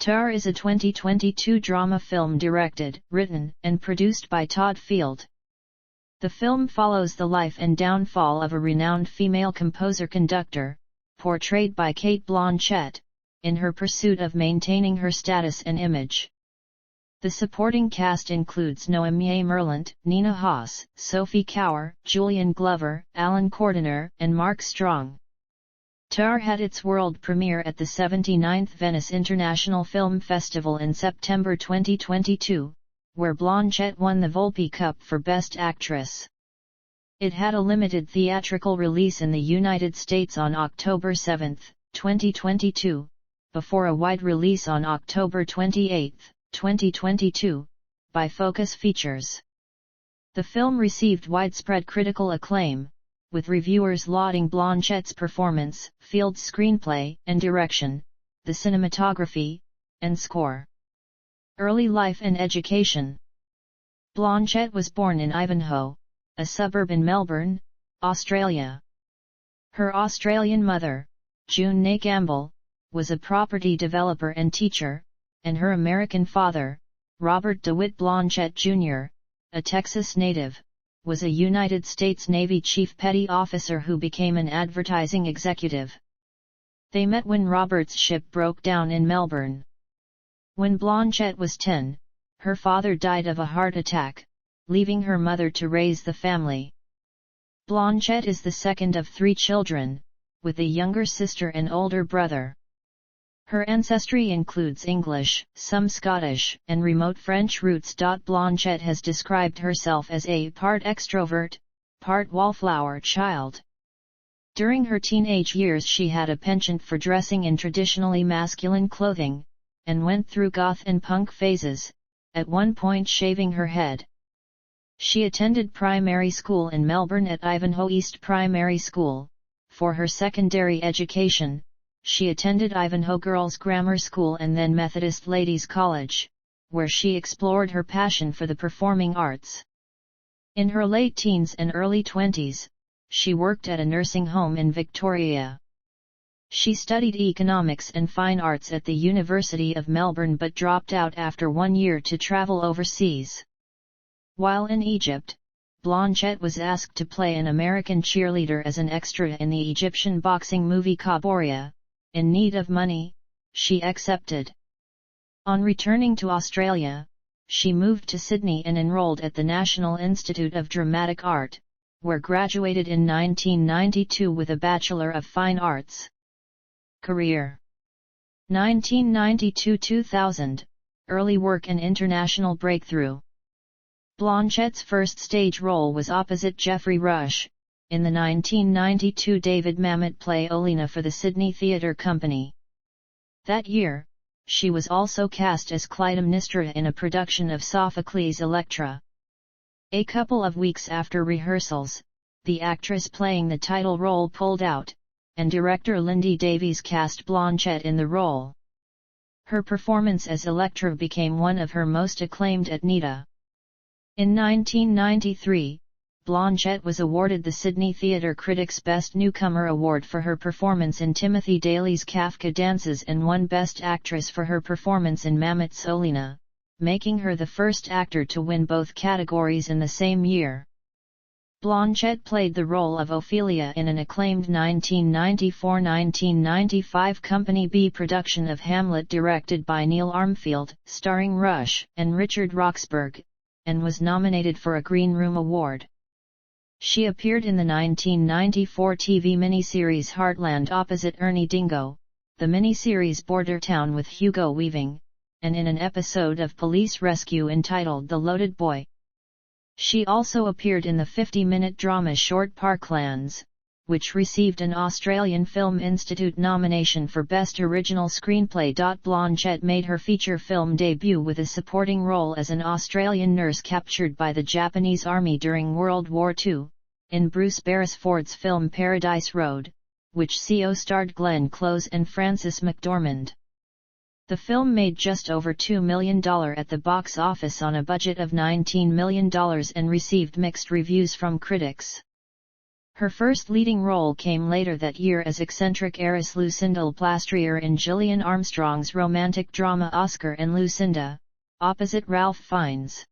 Tar is a 2022 drama film directed, written, and produced by Todd Field. The film follows the life and downfall of a renowned female composer-conductor, portrayed by Cate Blanchett, in her pursuit of maintaining her status and image. The supporting cast includes Noémie Merlant, Nina Haas, Sophie Kauer, Julian Glover, Alan Cordiner, and Mark Strong. Tar had its world premiere at the 79th Venice International Film Festival in September 2022, where Blanchett won the Volpi Cup for Best Actress. It had a limited theatrical release in the United States on October 7, 2022, before a wide release on October 28, 2022, by Focus Features. The film received widespread critical acclaim, with reviewers lauding Blanchett's performance, Field's screenplay and direction, the cinematography, and score. Early life and education. Blanchett was born in Ivanhoe, a suburb in Melbourne, Australia. Her Australian mother, June Nay Gamble, was a property developer and teacher, and her American father, Robert DeWitt Blanchett Jr., a Texas native, was a United States Navy chief petty officer who became an advertising executive. They met when Robert's ship broke down in Melbourne. When Blanchett was 10, her father died of a heart attack, leaving her mother to raise the family. Blanchett is the second of 3 children, with a younger sister and older brother. Her ancestry includes English, some Scottish, and remote French roots. Blanchett has described herself as a part extrovert, part wallflower child. During her teenage years she had a penchant for dressing in traditionally masculine clothing, and went through goth and punk phases, at one point shaving her head. She attended primary school in Melbourne at Ivanhoe East Primary School. For her secondary education, she attended Ivanhoe Girls' Grammar School and then Methodist Ladies' College, where she explored her passion for the performing arts. In her late teens and early 20s, she worked at a nursing home in Victoria. She studied economics and fine arts at the University of Melbourne but dropped out after 1 year to travel overseas. While in Egypt, Blanchett was asked to play an American cheerleader as an extra in the Egyptian boxing movie Caboria. In need of money, she accepted. On returning to Australia, she moved to Sydney and enrolled at the National Institute of Dramatic Art, where graduated in 1992 with a Bachelor of Fine Arts. Career. 1992–2000, early work and international breakthrough. Blanchett's first stage role was opposite Geoffrey Rush, in the 1992 David Mamet play Olena for the Sydney Theatre Company. That year, she was also cast as Clytemnestra in a production of Sophocles' Electra. A couple of weeks after rehearsals, the actress playing the title role pulled out, and director Lindy Davies cast Blanchett in the role. Her performance as Electra became one of her most acclaimed at NIDA. In 1993, Blanchett was awarded the Sydney Theatre Critics' Best Newcomer Award for her performance in Timothy Daly's Kafka Dances and won Best Actress for her performance in Mamet's Olena, making her the first actor to win both categories in the same year. Blanchett played the role of Ophelia in an acclaimed 1994–1995 Company B production of Hamlet directed by Neil Armfield, starring Rush and Richard Roxburgh, and was nominated for a Green Room Award. She appeared in the 1994 TV miniseries Heartland opposite Ernie Dingo, the miniseries Bordertown with Hugo Weaving, and in an episode of Police Rescue entitled The Loaded Boy. She also appeared in the 50-minute drama short Parklands, which received an Australian Film Institute nomination for Best Original Screenplay. Blanchett made her feature film debut with a supporting role as an Australian nurse captured by the Japanese Army during World War II, in Bruce Beresford's film Paradise Road, which co-starred Glenn Close and Frances McDormand. The film made just over $2 million at the box office on a budget of $19 million and received mixed reviews from critics. Her first leading role came later that year as eccentric heiress Lucinda Plastrier in Gillian Armstrong's romantic drama Oscar and Lucinda, opposite Ralph Fiennes.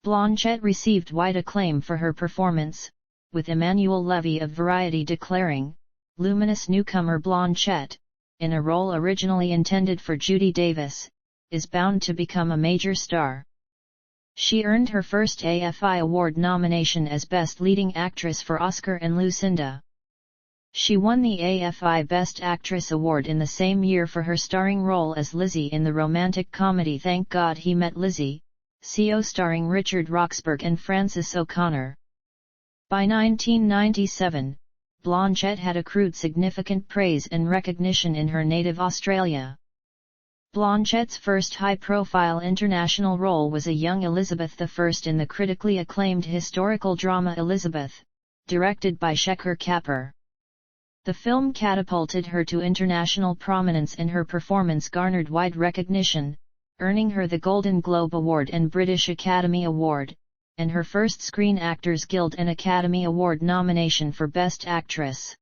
Blanchett received wide acclaim for her performance, with Emmanuel Levy of Variety declaring, "Luminous newcomer Blanchett, in a role originally intended for Judy Davis, is bound to become a major star." She earned her first AFI Award nomination as Best Leading Actress for Oscar and Lucinda. She won the AFI Best Actress Award in the same year for her starring role as Lizzie in the romantic comedy Thank God He Met Lizzie, CO starring Richard Roxburgh and Frances O'Connor. By 1997, Blanchett had accrued significant praise and recognition in her native Australia. Blanchett's first high-profile international role was a young Elizabeth I in the critically acclaimed historical drama Elizabeth, directed by Shekhar Kapur. The film catapulted her to international prominence and her performance garnered wide recognition, earning her the Golden Globe Award and British Academy Award, and her first Screen Actors Guild and Academy Award nomination for Best Actress.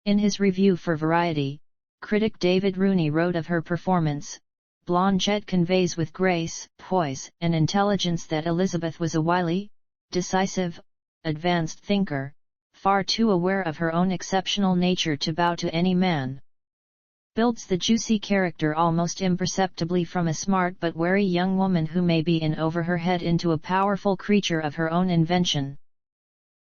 In his review for Variety, critic David Rooney wrote of her performance, "Blanchett conveys with grace, poise, and intelligence that Elizabeth was a wily, decisive, advanced thinker, far too aware of her own exceptional nature to bow to any man. Builds the juicy character almost imperceptibly from a smart but wary young woman who may be in over her head into a powerful creature of her own invention."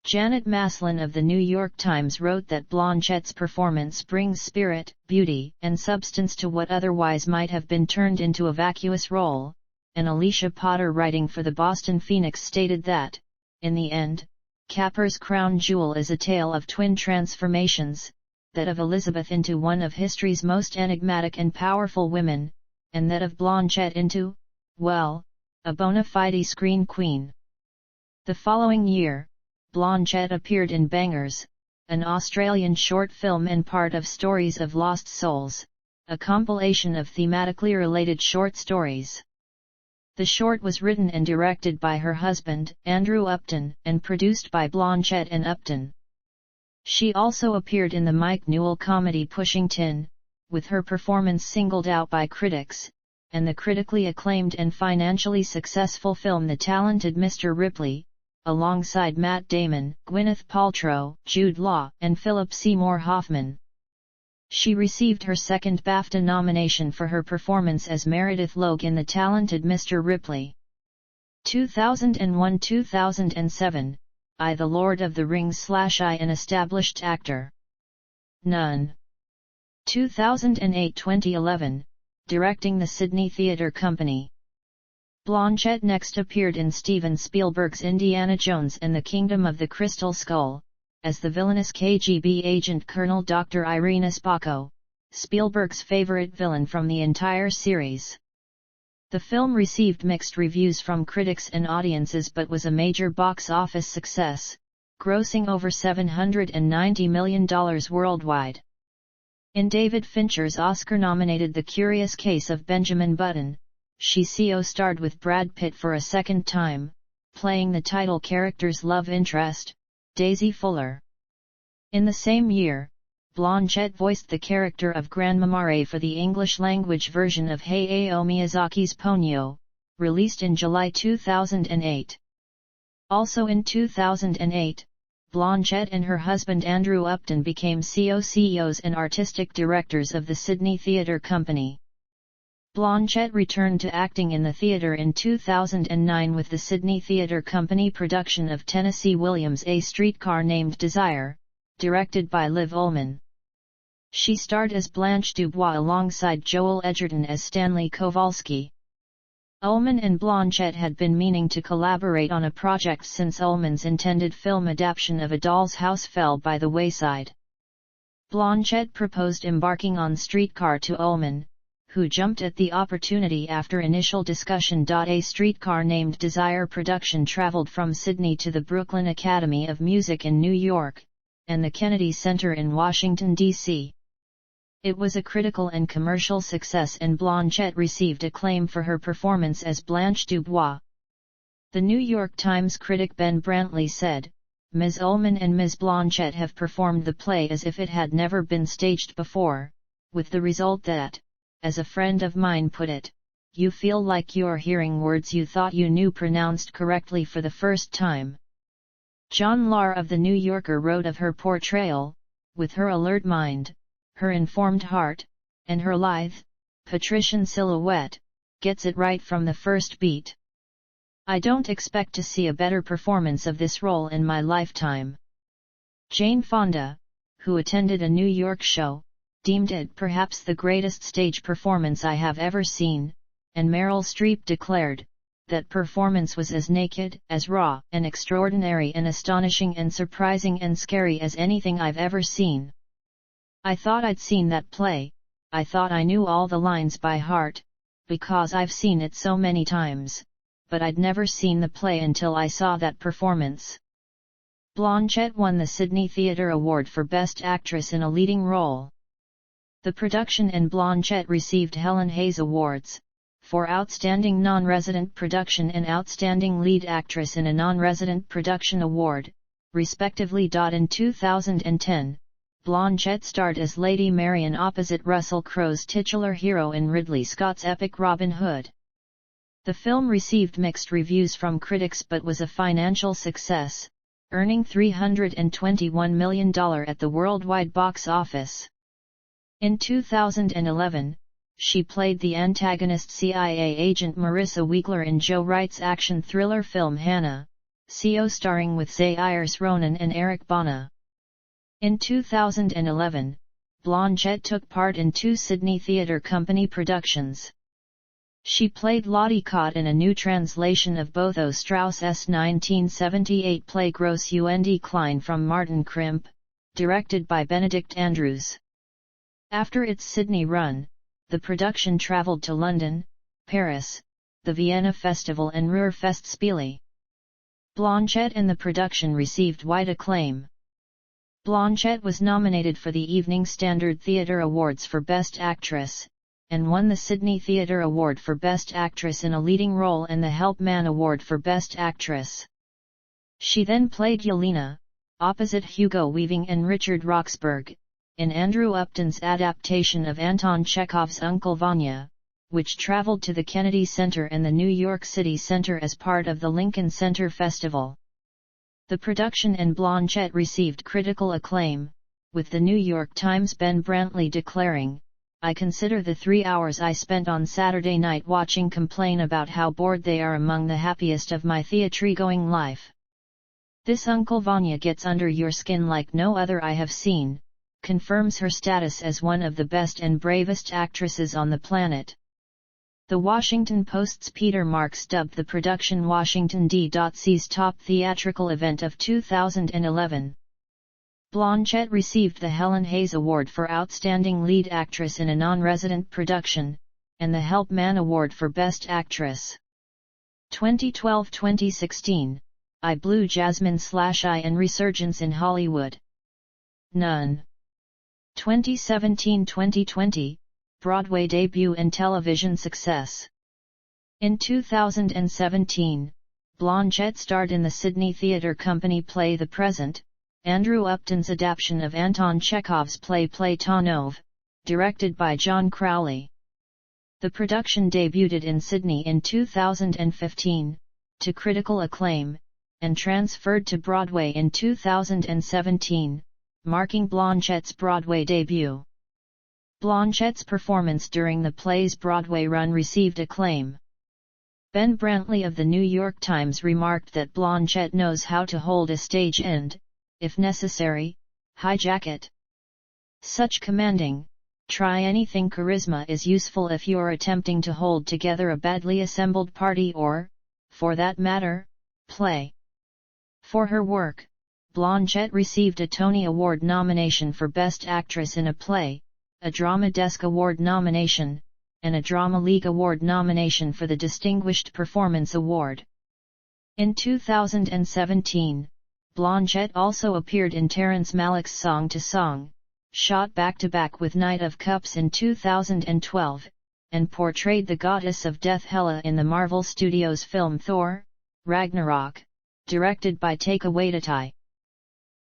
Janet Maslin of the New York Times wrote that Blanchett's performance brings spirit, beauty, and substance to what otherwise might have been turned into a vacuous role, and Alicia Potter writing for the Boston Phoenix stated that, in the end, Kapur's crown jewel is a tale of twin transformations, that of Elizabeth into one of history's most enigmatic and powerful women, and that of Blanchett into, well, a bona fide screen queen. The following year, Blanchett appeared in Bangers, an Australian short film and part of Stories of Lost Souls, a compilation of thematically related short stories. The short was written and directed by her husband, Andrew Upton, and produced by Blanchett and Upton. She also appeared in the Mike Newell comedy Pushing Tin, with her performance singled out by critics, and the critically acclaimed and financially successful film The Talented Mr. Ripley, alongside Matt Damon, Gwyneth Paltrow, Jude Law, and Philip Seymour Hoffman. She received her second BAFTA nomination for her performance as Meredith Logue in The Talented Mr. Ripley. 2001-2007, I The Lord of the Rings / I An Established Actor. None. 2008-2011, directing the Sydney Theatre Company. Blanchett next appeared in Steven Spielberg's Indiana Jones and the Kingdom of the Crystal Skull, as the villainous KGB agent Colonel Dr. Irina Spocko, Spielberg's favorite villain from the entire series. The film received mixed reviews from critics and audiences but was a major box office success, grossing over $790 million worldwide. In David Fincher's Oscar-nominated The Curious Case of Benjamin Button, she co-starred with Brad Pitt for a second time, playing the title character's love interest, Daisy Fuller. In the same year, Blanchett voiced the character of Grandmamare for the English-language version of Hayao Miyazaki's Ponyo, released in July 2008. Also in 2008, Blanchett and her husband Andrew Upton became co-CEOs and artistic directors of the Sydney Theatre Company. Blanchett returned to acting in the theatre in 2009 with the Sydney Theatre Company production of Tennessee Williams' A Streetcar Named Desire, directed by Liv Ullmann. She starred as Blanche Dubois alongside Joel Edgerton as Stanley Kowalski. Ullmann and Blanchett had been meaning to collaborate on a project since Ullmann's intended film adaptation of A Doll's House fell by the wayside. Blanchett proposed embarking on Streetcar to Ullmann, who jumped at the opportunity after initial discussion. A Streetcar Named Desire production traveled from Sydney to the Brooklyn Academy of Music in New York, and the Kennedy Center in Washington, D.C. It was a critical and commercial success and Blanchett received acclaim for her performance as Blanche Dubois. The New York Times critic Ben Brantley said, Ms. Ullman and Ms. Blanchett have performed the play as if it had never been staged before, with the result that, as a friend of mine put it, you feel like you're hearing words you thought you knew pronounced correctly for the first time. John Lahr of The New Yorker wrote of her portrayal, with her alert mind, her informed heart, and her lithe, patrician silhouette, gets it right from the first beat. I don't expect to see a better performance of this role in my lifetime. Jane Fonda, who attended a New York show, deemed it perhaps the greatest stage performance I have ever seen, and Meryl Streep declared, that performance was as naked, as raw, and extraordinary and astonishing and surprising and scary as anything I've ever seen. I thought I'd seen that play, I thought I knew all the lines by heart, because I've seen it so many times, but I'd never seen the play until I saw that performance. Blanchett won the Sydney Theatre Award for Best Actress in a Leading Role. The production and Blanchett received Helen Hayes Awards, for Outstanding Non-Resident Production and Outstanding Lead Actress in a Non-Resident Production Award, respectively. In 2010, Blanchett starred as Lady Marian opposite Russell Crowe's titular hero in Ridley Scott's epic Robin Hood. The film received mixed reviews from critics but was a financial success, earning $321 million at the worldwide box office. In 2011, she played the antagonist CIA agent Marissa Wiegler in Joe Wright's action thriller film Hannah, CO starring with Saoirse Ronan and Eric Bana. In 2011, Blanchett took part in 2 Sydney Theatre Company productions. She played Lottie Cott in a new translation of Bozo Strauss's 1978 play Grosse und Klein from Martin Krimp, directed by Benedict Andrews. After its Sydney run, the production travelled to London, Paris, the Vienna Festival and Ruhrfestspiele. Blanchett and the production received wide acclaim. Blanchett was nominated for the Evening Standard Theatre Awards for Best Actress, and won the Sydney Theatre Award for Best Actress in a Leading Role and the Helpman Award for Best Actress. She then played Yelena, opposite Hugo Weaving and Richard Roxburgh, in Andrew Upton's adaptation of Anton Chekhov's Uncle Vanya, which traveled to the Kennedy Center and the New York City Center as part of the Lincoln Center Festival. The production and Blanchett received critical acclaim, with the New York Times' Ben Brantley declaring, "I consider the 3 hours I spent on Saturday night watching complain about how bored they are among the happiest of my theatre-going life. This Uncle Vanya gets under your skin like no other I have seen," confirms her status as one of the best and bravest actresses on the planet. The Washington Post's Peter Marks dubbed the production Washington D.C.'s top theatrical event of 2011. Blanchett received the Helen Hayes Award for Outstanding Lead Actress in a Non-Resident Production, and the Helpman Award for Best Actress. 2012-2016, I Blue Jasmine/I and Resurgence in Hollywood. None. 2017-2020, Broadway debut and television success. In 2017, Blanchett starred in the Sydney Theatre Company play The Present, Andrew Upton's adaptation of Anton Chekhov's play Platonov, directed by John Crowley. The production debuted in Sydney in 2015, to critical acclaim, and transferred to Broadway in 2017, marking Blanchett's Broadway debut. Blanchett's performance during the play's Broadway run received acclaim. Ben Brantley of the New York Times remarked that Blanchett knows how to hold a stage and, if necessary, hijack it. Such commanding, try-anything charisma is useful if you're attempting to hold together a badly assembled party or, for that matter, play. For her work, Blanchett received a Tony Award nomination for Best Actress in a Play, a Drama Desk Award nomination, and a Drama League Award nomination for the Distinguished Performance Award. In 2017, Blanchett also appeared in Terrence Malick's Song to Song, shot back-to-back with Knight of Cups in 2012, and portrayed the goddess of death Hela in the Marvel Studios film Thor: Ragnarok, directed by Taika Waititi.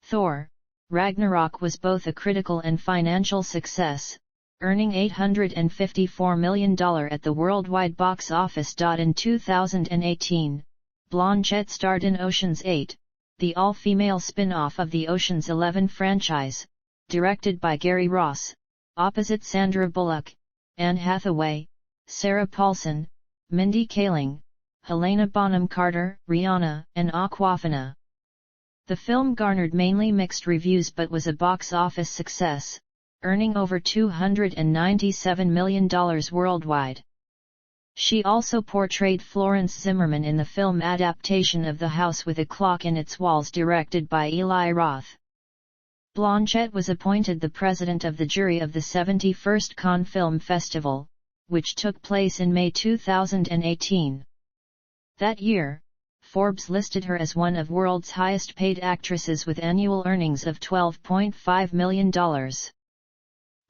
Thor: Ragnarok was both a critical and financial success, earning $854 million at the worldwide box office. In 2018, Blanchett starred in Ocean's 8, the all-female spin-off of the Ocean's 11 franchise, directed by Gary Ross, opposite Sandra Bullock, Anne Hathaway, Sarah Paulson, Mindy Kaling, Helena Bonham Carter, Rihanna, and Awkwafina. The film garnered mainly mixed reviews but was a box office success, earning over $297 million worldwide. She also portrayed Florence Zimmerman in the film adaptation of The House with a Clock in Its Walls directed by Eli Roth. Blanchett was appointed the president of the jury of the 71st Cannes Film Festival, which took place in May 2018. That year, Forbes listed her as one of world's highest-paid actresses with annual earnings of $12.5 million.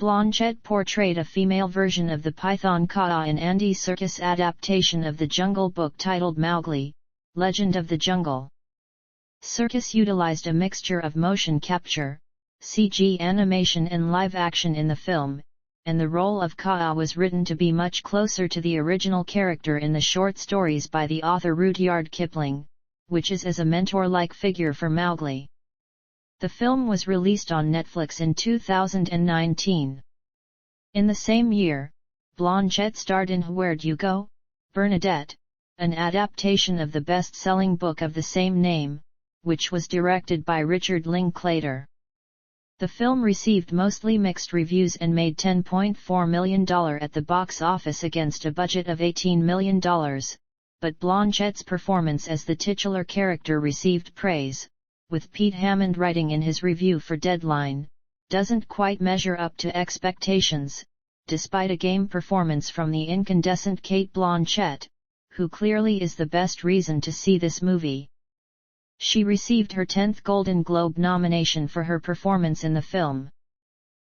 Blanchett portrayed a female version of the python Kaa in Andy Serkis' adaptation of the Jungle Book titled Mowgli, Legend of the Jungle. Serkis utilized a mixture of motion capture, CG animation and live action in the film, and the role of Kaa was written to be much closer to the original character in the short stories by the author Rudyard Kipling, which is as a mentor-like figure for Mowgli. The film was released on Netflix in 2019. In the same year, Blanchett starred in Where'd You Go, Bernadette, an adaptation of the best-selling book of the same name, which was directed by Richard Linklater. The film received mostly mixed reviews and made $10.4 million at the box office against a budget of $18 million, but Blanchett's performance as the titular character received praise, with Pete Hammond writing in his review for Deadline, doesn't quite measure up to expectations, despite a game performance from the incandescent Cate Blanchett, who clearly is the best reason to see this movie. She received her 10th Golden Globe nomination for her performance in the film.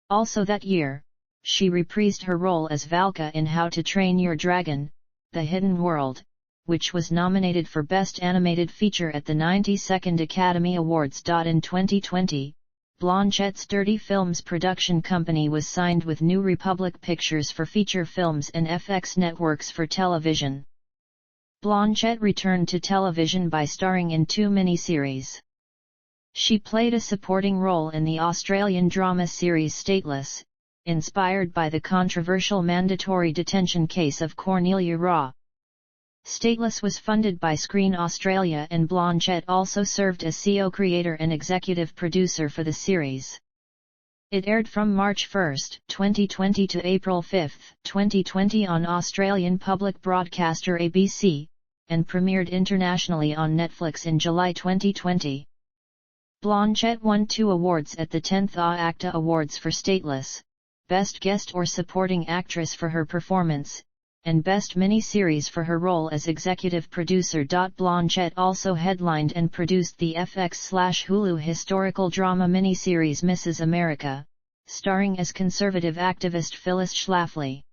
Also that year, she reprised her role as Valka in How to Train Your Dragon: The Hidden World, which was nominated for Best Animated Feature at the 92nd Academy Awards. In 2020, Blanchett's Dirty Films production company was signed with New Republic Pictures for feature films and FX Networks for television. Blanchett returned to television by starring in 2 miniseries. She played a supporting role in the Australian drama series Stateless, inspired by the controversial mandatory detention case of Cornelia Raw. Stateless was funded by Screen Australia, and Blanchett also served as co-creator and executive producer for the series. It aired from March 1, 2020 to April 5, 2020 on Australian public broadcaster ABC, and premiered internationally on Netflix in July 2020. Blanchett won 2 awards at the 10th AACTA Awards for Stateless, Best Guest or Supporting Actress for her performance, and Best Miniseries for her role as executive producer. Blanchett also headlined and produced the FX/Hulu historical drama miniseries Mrs. America, starring as conservative activist Phyllis Schlafly.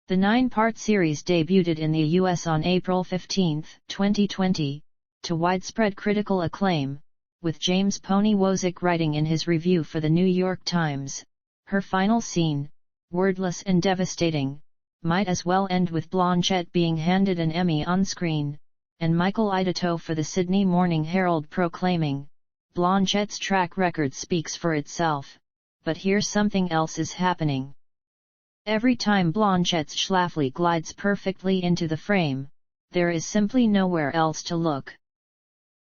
The 9-part series debuted in the U.S. on April 15, 2020, to widespread critical acclaim, with James Pony-Wozik writing in his review for The New York Times, "Her final scene, wordless and devastating, might as well end with Blanchett being handed an Emmy on screen," and Michael Idito for the Sydney Morning Herald proclaiming, "Blanchett's track record speaks for itself, but here something else is happening. Every time Blanchett's Schlafly glides perfectly into the frame, there is simply nowhere else to look."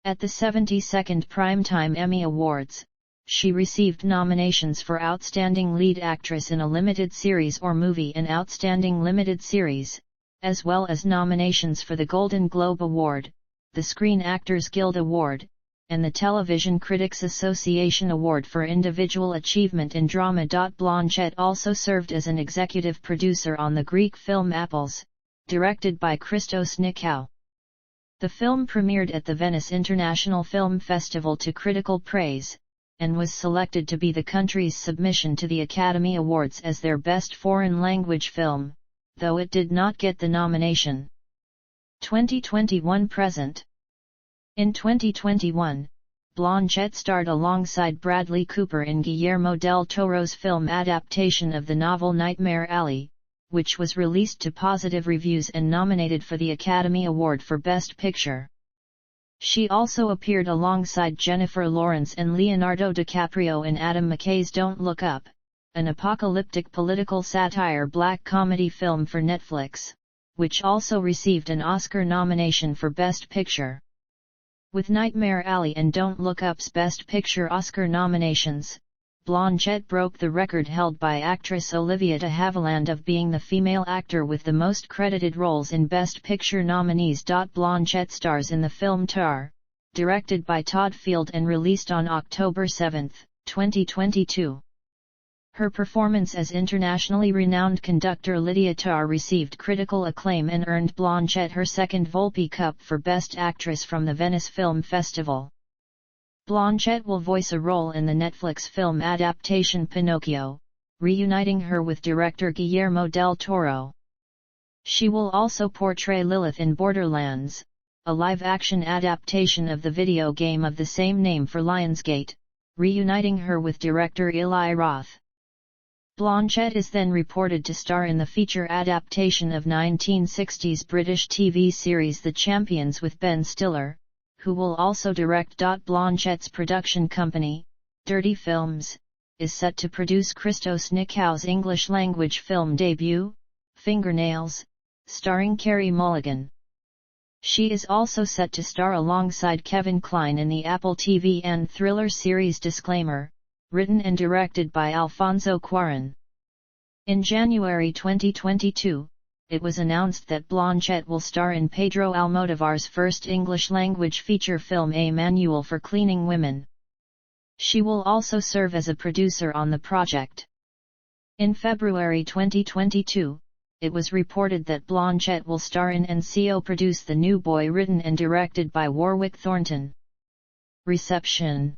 At the 72nd Primetime Emmy Awards, she received nominations for Outstanding Lead Actress in a Limited Series or Movie and Outstanding Limited Series, as well as nominations for the Golden Globe Award, the Screen Actors Guild Award, and the Television Critics Association Award for Individual Achievement in Drama. Blanchett also served as an executive producer on the Greek film Apples, directed by Christos Nikou. The film premiered at the Venice International Film Festival to critical praise, and was selected to be the country's submission to the Academy Awards as their best foreign language film, though it did not get the nomination. 2021 present. In 2021, Blanchett starred alongside Bradley Cooper in Guillermo del Toro's film adaptation of the novel Nightmare Alley, which was released to positive reviews and nominated for the Academy Award for Best Picture. She also appeared alongside Jennifer Lawrence and Leonardo DiCaprio in Adam McKay's Don't Look Up, an apocalyptic political satire black comedy film for Netflix, which also received an Oscar nomination for Best Picture. With Nightmare Alley and Don't Look Up's Best Picture Oscar nominations, Blanchett broke the record held by actress Olivia de Havilland of being the female actor with the most credited roles in Best Picture nominees. Blanchett stars in the film Tar, directed by Todd Field and released on October 7, 2022. Her performance as internationally renowned conductor Lydia Tarr received critical acclaim and earned Blanchett her second Volpe Cup for Best Actress from the Venice Film Festival. Blanchett will voice a role in the Netflix film adaptation Pinocchio, reuniting her with director Guillermo del Toro. She will also portray Lilith in Borderlands, a live-action adaptation of the video game of the same name for Lionsgate, reuniting her with director Eli Roth. Blanchett is then reported to star in the feature adaptation of 1960s British TV series The Champions with Ben Stiller, who will also direct. Blanchett's production company, Dirty Films, is set to produce Christos Nikau's English-language film debut, Fingernails, starring Carey Mulligan. She is also set to star alongside Kevin Kline in the Apple TV and thriller series Disclaimer, written and directed by Alfonso Cuarón. In January 2022, it was announced that Blanchett will star in Pedro Almodóvar's first English-language feature film A Manual for Cleaning Women. She will also serve as a producer on the project. In February 2022, it was reported that Blanchett will star in and co-produce The New Boy, written and directed by Warwick Thornton. Reception.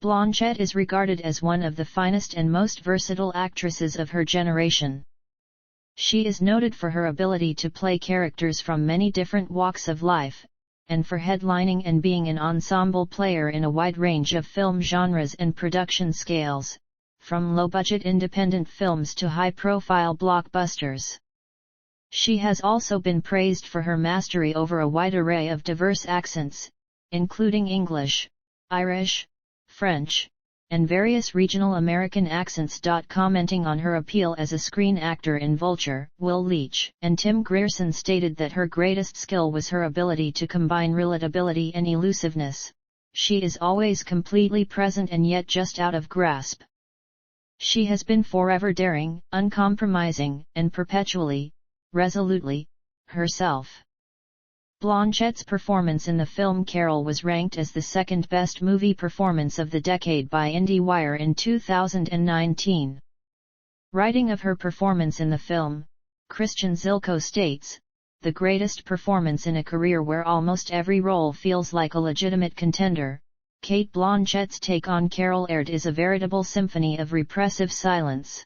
Blanchett is regarded as one of the finest and most versatile actresses of her generation. She is noted for her ability to play characters from many different walks of life, and for headlining and being an ensemble player in a wide range of film genres and production scales, from low-budget independent films to high-profile blockbusters. She has also been praised for her mastery over a wide array of diverse accents, including English, Irish, French, and various regional American accents. Commenting on her appeal as a screen actor in Vulture, Will Leach and Tim Grierson stated that her greatest skill was her ability to combine relatability and elusiveness. She is always completely present and yet just out of grasp. She has been forever daring, uncompromising, and perpetually, resolutely, herself. Blanchett's performance in the film Carol was ranked as the second best movie performance of the decade by IndieWire in 2019. Writing of her performance in the film, Christian Zilko states, "The greatest performance in a career where almost every role feels like a legitimate contender. Cate Blanchett's take on Carol aired is a veritable symphony of repressive silence."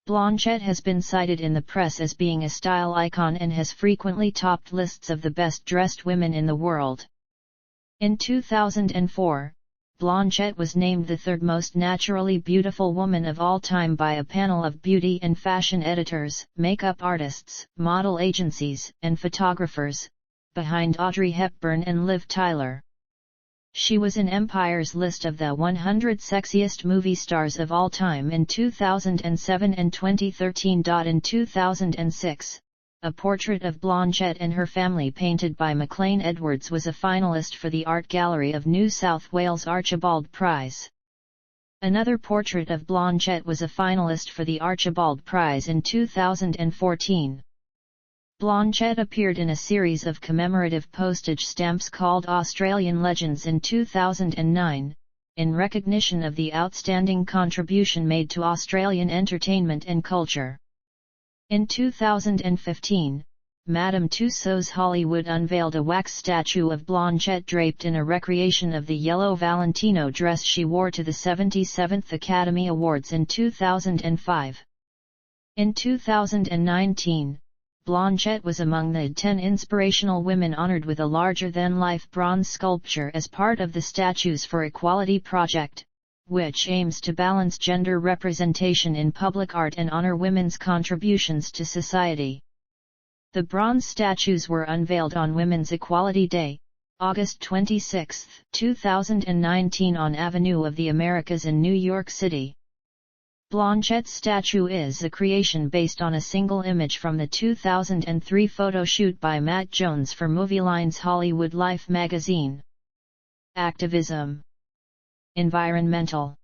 Blanchett has been cited in the press as being a style icon and has frequently topped lists of the best-dressed women in the world. In 2004, Blanchett was named the third most naturally beautiful woman of all time by a panel of beauty and fashion editors, makeup artists, model agencies, and photographers, behind Audrey Hepburn and Liv Tyler. She was in Empire's list of the 100 sexiest movie stars of all time in 2007 and 2013. In 2006, a portrait of Blanchett and her family painted by Maclean Edwards was a finalist for the Art Gallery of New South Wales Archibald Prize. Another portrait of Blanchett was a finalist for the Archibald Prize in 2014. Blanchett appeared in a series of commemorative postage stamps called Australian Legends in 2009, in recognition of the outstanding contribution made to Australian entertainment and culture. In 2015, Madame Tussauds Hollywood unveiled a wax statue of Blanchett draped in a recreation of the yellow Valentino dress she wore to the 77th Academy Awards in 2005. In 2019, Blanchett was among the 10 inspirational women honored with a larger-than-life bronze sculpture as part of the Statues for Equality project, which aims to balance gender representation in public art and honor women's contributions to society. The bronze statues were unveiled on Women's Equality Day, August 26, 2019 on Avenue of the Americas in New York City. Blanchett's statue is a creation based on a single image from the 2003 photo shoot by Matt Jones for Movieline's Hollywood Life magazine. Activism. Environmental.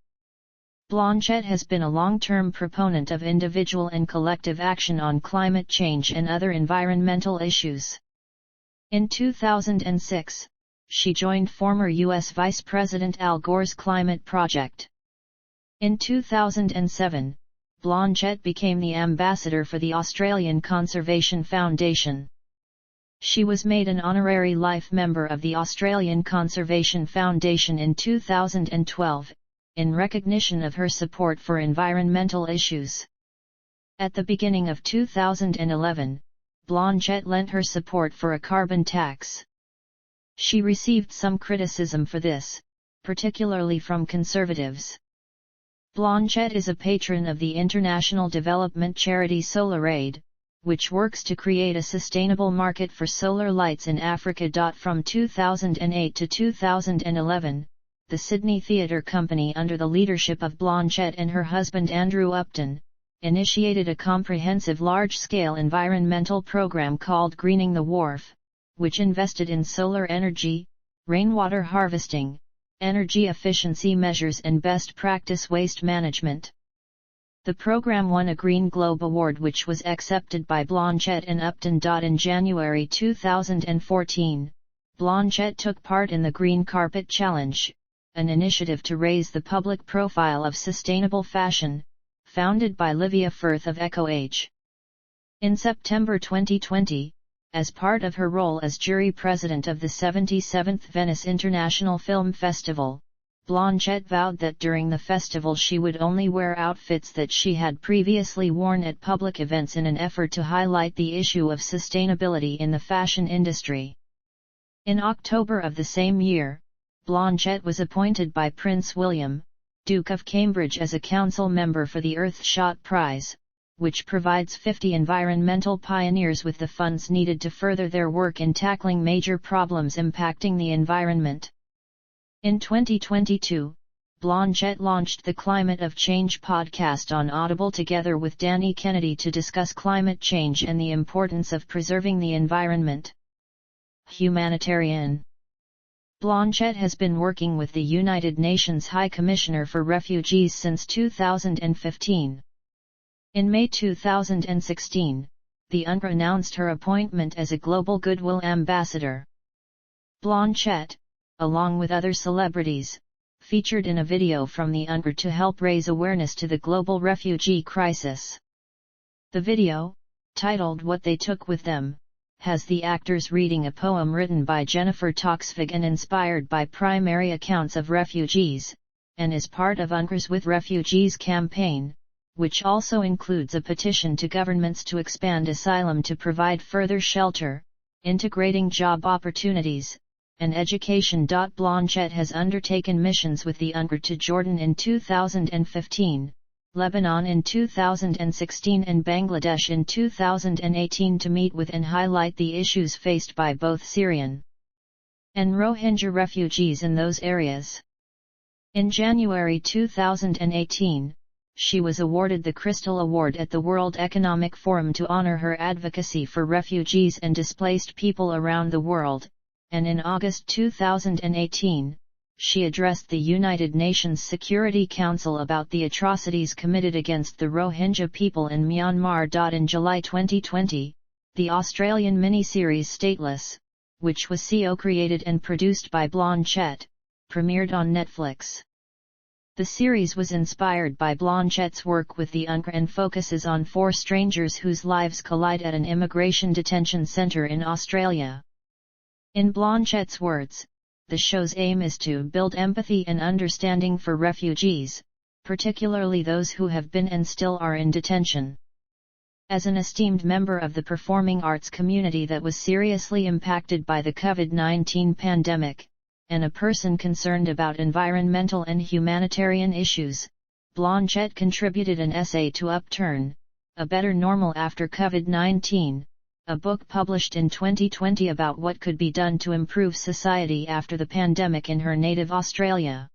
Blanchett has been a long-term proponent of individual and collective action on climate change and other environmental issues. In 2006, she joined former U.S. Vice President Al Gore's Climate Project. In 2007, Blanchett became the ambassador for the Australian Conservation Foundation. She was made an honorary life member of the Australian Conservation Foundation in 2012, in recognition of her support for environmental issues. At the beginning of 2011, Blanchett lent her support for a carbon tax. She received some criticism for this, particularly from conservatives. Blanchett is a patron of the international development charity SolarAid, which works to create a sustainable market for solar lights in Africa. From 2008 to 2011, the Sydney Theatre Company, under the leadership of Blanchett and her husband Andrew Upton, initiated a comprehensive large-scale environmental program called Greening the Wharf, which invested in solar energy, rainwater harvesting, energy efficiency measures and best practice waste management. The program won a Green Globe Award, which was accepted by Blanchett and Upton. In January 2014, Blanchett took part in the Green Carpet Challenge, an initiative to raise the public profile of sustainable fashion, founded by Livia Firth of EcoAge. In September 2020, as part of her role as jury president of the 77th Venice International Film Festival, Blanchett vowed that during the festival she would only wear outfits that she had previously worn at public events in an effort to highlight the issue of sustainability in the fashion industry. In October of the same year, Blanchett was appointed by Prince William, Duke of Cambridge, as a council member for the Earthshot Prize, which provides 50 environmental pioneers with the funds needed to further their work in tackling major problems impacting the environment. In 2022, Blanchett launched the Climate of Change podcast on Audible together with Danny Kennedy to discuss climate change and the importance of preserving the environment. Humanitarian. Blanchett has been working with the United Nations High Commissioner for Refugees since 2015. In May 2016, the UNRWA announced her appointment as a Global Goodwill Ambassador. Blanchett, along with other celebrities, featured in a video from the UNRWA to help raise awareness to the global refugee crisis. The video, titled What They Took With Them, has the actors reading a poem written by Jennifer Toxvig and inspired by primary accounts of refugees, and is part of UNRWA's With Refugees campaign, which also includes a petition to governments to expand asylum to provide further shelter, integrating job opportunities, and education. Blanchett has undertaken missions with the UNRWA to Jordan in 2015, Lebanon in 2016 and Bangladesh in 2018 to meet with and highlight the issues faced by both Syrian and Rohingya refugees in those areas. In January 2018, she was awarded the Crystal Award at the World Economic Forum to honor her advocacy for refugees and displaced people around the world, and in August 2018, she addressed the United Nations Security Council about the atrocities committed against the Rohingya people in Myanmar. In July 2020, the Australian miniseries Stateless, which was co-created and produced by Blanchett, premiered on Netflix. The series was inspired by Blanchett's work with the UNRWA and focuses on 4 strangers whose lives collide at an immigration detention centre in Australia. In Blanchett's words, the show's aim is to build empathy and understanding for refugees, particularly those who have been and still are in detention. As an esteemed member of the performing arts community that was seriously impacted by the COVID-19 pandemic, and a person concerned about environmental and humanitarian issues, Blanchett contributed an essay to Upturn, A Better Normal After COVID-19, a book published in 2020 about what could be done to improve society after the pandemic in her native Australia.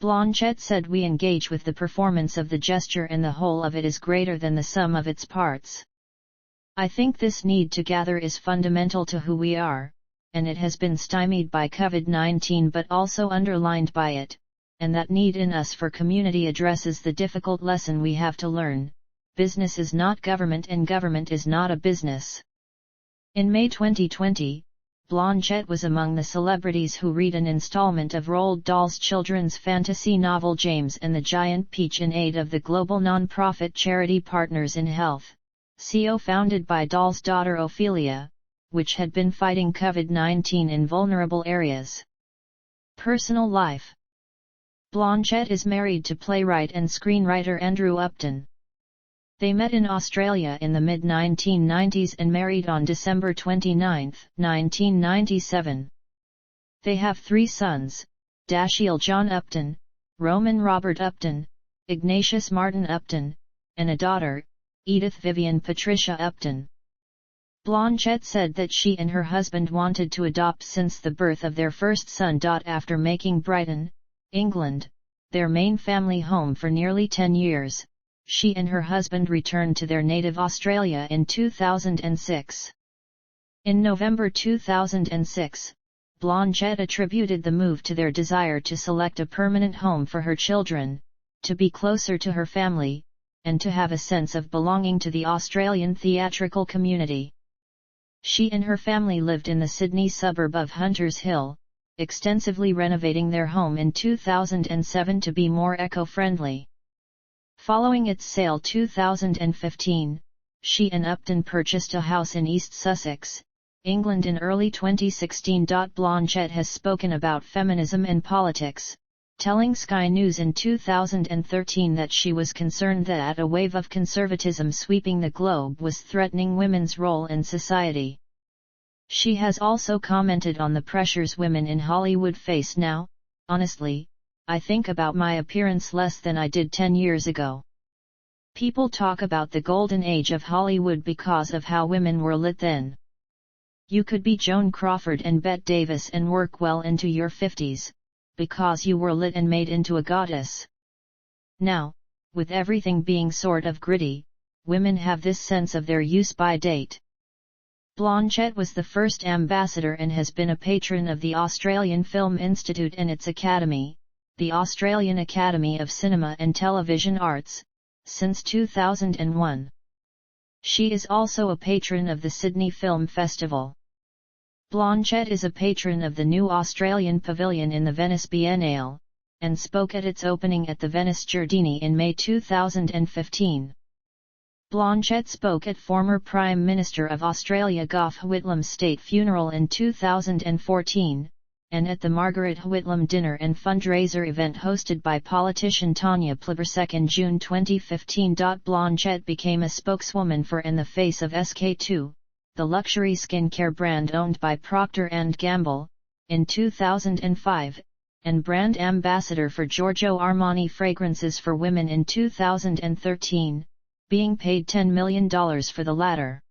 Blanchett said, "We engage with the performance of the gesture and the whole of it is greater than the sum of its parts. I think this need to gather is fundamental to who we are, and it has been stymied by COVID-19 but also underlined by it, and that need in us for community addresses the difficult lesson we have to learn. Business is not government and government is not a business." In May 2020, Blanchett was among the celebrities who read an installment of Roald Dahl's children's fantasy novel James and the Giant Peach in aid of the global non-profit charity Partners in Health, CO founded by Dahl's daughter Ophelia, which had been fighting COVID-19 in vulnerable areas. Personal life. Blanchett is married to playwright and screenwriter Andrew Upton. They met in Australia in the mid-1990s and married on December 29, 1997. They have 3 sons, Dashiell John Upton, Roman Robert Upton, Ignatius Martin Upton, and a daughter, Edith Vivian Patricia Upton. Blanchett said that she and her husband wanted to adopt since the birth of their first son. After making Brighton, England, their main family home for nearly 10 years, she and her husband returned to their native Australia in 2006. In November 2006, Blanchett attributed the move to their desire to select a permanent home for her children, to be closer to her family, and to have a sense of belonging to the Australian theatrical community. She and her family lived in the Sydney suburb of Hunters Hill, extensively renovating their home in 2007 to be more eco-friendly. Following its sale 2015, she and Upton purchased a house in East Sussex, England in early 2016. Blanchett has spoken about feminism and politics, telling Sky News in 2013 that she was concerned that a wave of conservatism sweeping the globe was threatening women's role in society. She has also commented on the pressures women in Hollywood face now. "Honestly, I think about my appearance less than I did 10 years ago. People talk about the golden age of Hollywood because of how women were lit then. You could be Joan Crawford and Bette Davis and work well into your 50s, because you were lit and made into a goddess. Now, with everything being sort of gritty, women have this sense of their use-by date." Blanchett was the first ambassador and has been a patron of the Australian Film Institute and its Academy, the Australian Academy of Cinema and Television Arts, since 2001. She is also a patron of the Sydney Film Festival. Blanchett is a patron of the new Australian Pavilion in the Venice Biennale, and spoke at its opening at the Venice Giardini in May 2015. Blanchett spoke at former Prime Minister of Australia Gough Whitlam's state funeral in 2014, and at the Margaret Whitlam dinner and fundraiser event hosted by politician Tanya Plibersek in June 2015. Blanchett became a spokeswoman for And the Face of SK2, the luxury skincare brand owned by Procter & Gamble, in 2005, and brand ambassador for Giorgio Armani fragrances for women in 2013, being paid $10 million for the latter.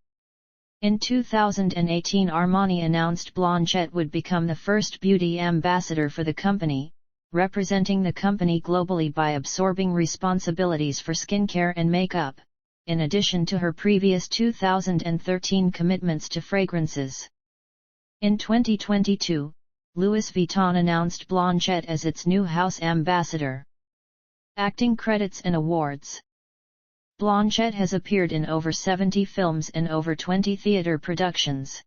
In 2018, Armani announced Blanchett would become the first beauty ambassador for the company, representing the company globally by absorbing responsibilities for skincare and makeup, in addition to her previous 2013 commitments to fragrances. In 2022, Louis Vuitton announced Blanchett as its new house ambassador. Acting credits and awards. Blanchett has appeared in over 70 films and over 20 theatre productions.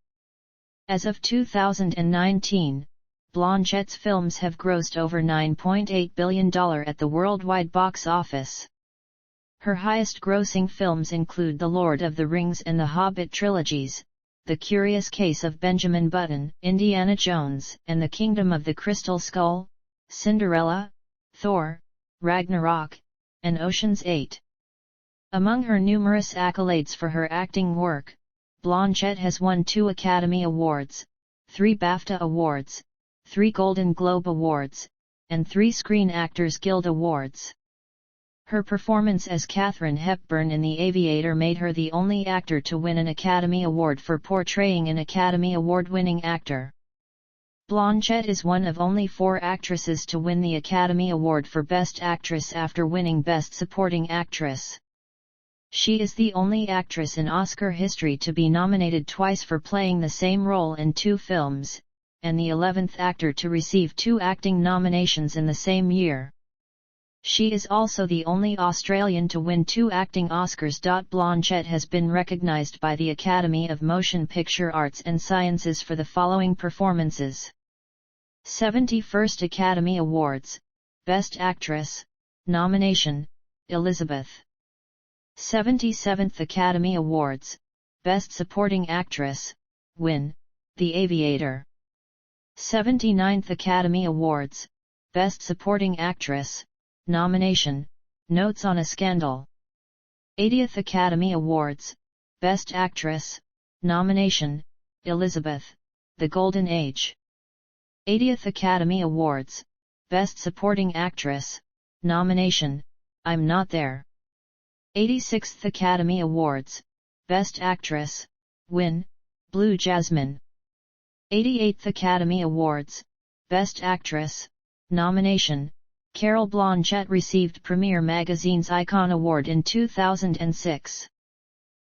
As of 2019, Blanchett's films have grossed over $9.8 billion at the worldwide box office. Her highest-grossing films include The Lord of the Rings and The Hobbit trilogies, The Curious Case of Benjamin Button, Indiana Jones and the Kingdom of the Crystal Skull, Cinderella, Thor, Ragnarok, and Ocean's 8. Among her numerous accolades for her acting work, Blanchett has won 2 Academy Awards, 3 BAFTA Awards, 3 Golden Globe Awards, and 3 Screen Actors Guild Awards. Her performance as Katharine Hepburn in The Aviator made her the only actor to win an Academy Award for portraying an Academy Award-winning actor. Blanchett is one of only 4 actresses to win the Academy Award for Best Actress after winning Best Supporting Actress. She is the only actress in Oscar history to be nominated twice for playing the same role in 2 films, and the 11th actor to receive 2 acting nominations in the same year. She is also the only Australian to win 2 acting Oscars. Blanchett has been recognised by the Academy of Motion Picture Arts and Sciences for the following performances: 71st Academy Awards, Best Actress, nomination, Elizabeth. 77th Academy Awards, Best Supporting Actress, win, The Aviator. 79th Academy Awards, Best Supporting Actress, nomination, Notes on a Scandal. 80th Academy Awards, Best Actress, nomination, Elizabeth, The Golden Age. 80th Academy Awards, Best Supporting Actress, nomination, I'm Not There. 86th Academy Awards, Best Actress, win, Blue Jasmine. 88th Academy Awards, Best Actress, nomination, Carol Blanchett received Premiere Magazine's Icon Award in 2006.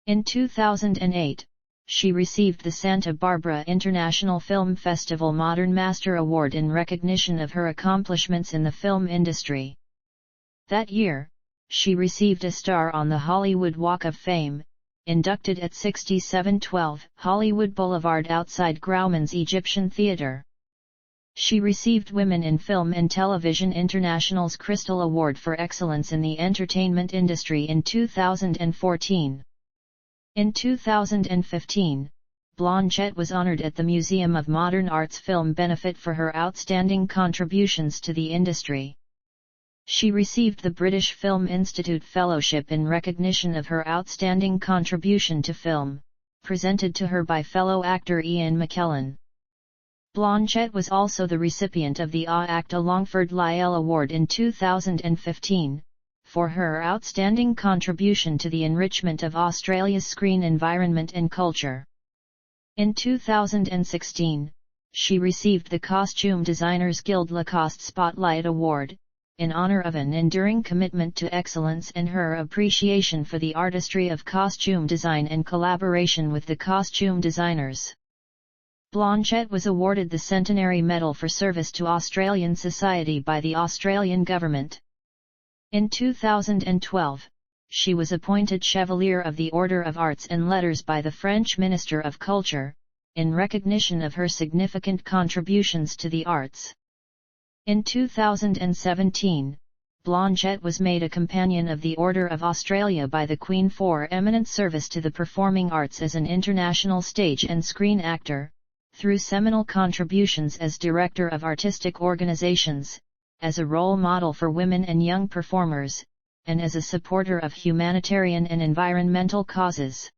In 2008, she received the Santa Barbara International Film Festival Modern Master Award in recognition of her accomplishments in the film industry. That year, she received a star on the Hollywood Walk of Fame, inducted at 6712 Hollywood Boulevard outside Grauman's Egyptian Theatre. She received Women in Film and Television International's Crystal Award for Excellence in the Entertainment Industry in 2014. In 2015, Blanchett was honored at the Museum of Modern Art's Film Benefit for her outstanding contributions to the industry. She received the British Film Institute Fellowship in recognition of her outstanding contribution to film, presented to her by fellow actor Ian McKellen. Blanchett was also the recipient of the AACTA Longford Lyell Award in 2015, for her outstanding contribution to the enrichment of Australia's screen environment and culture. In 2016, she received the Costume Designers Guild Lacoste Spotlight Award, in honor of an enduring commitment to excellence and her appreciation for the artistry of costume design and collaboration with the costume designers. Blanchett was awarded the Centenary Medal for Service to Australian Society by the Australian Government. In 2012, she was appointed Chevalier of the Order of Arts and Letters by the French Minister of Culture, in recognition of her significant contributions to the arts. In 2017, Blanchett was made a Companion of the Order of Australia by the Queen for eminent service to the performing arts as an international stage and screen actor, through seminal contributions as Director of Artistic Organizations, as a role model for women and young performers, and as a supporter of humanitarian and environmental causes.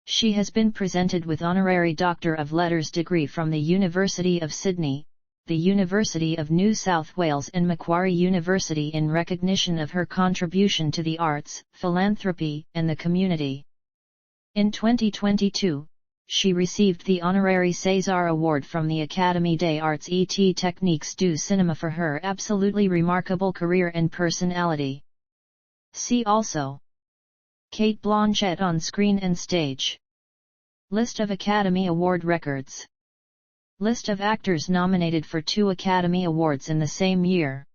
She has been presented with Honorary Doctor of Letters degree from the University of Sydney, the University of New South Wales and Macquarie University in recognition of her contribution to the arts, philanthropy, and the community. In 2022, she received the Honorary César Award from the Académie des Arts et Techniques du Cinéma for her absolutely remarkable career and personality. See also: Cate Blanchett on screen and stage. List of Academy Award records. List of actors nominated for 2 Academy Awards in the same year.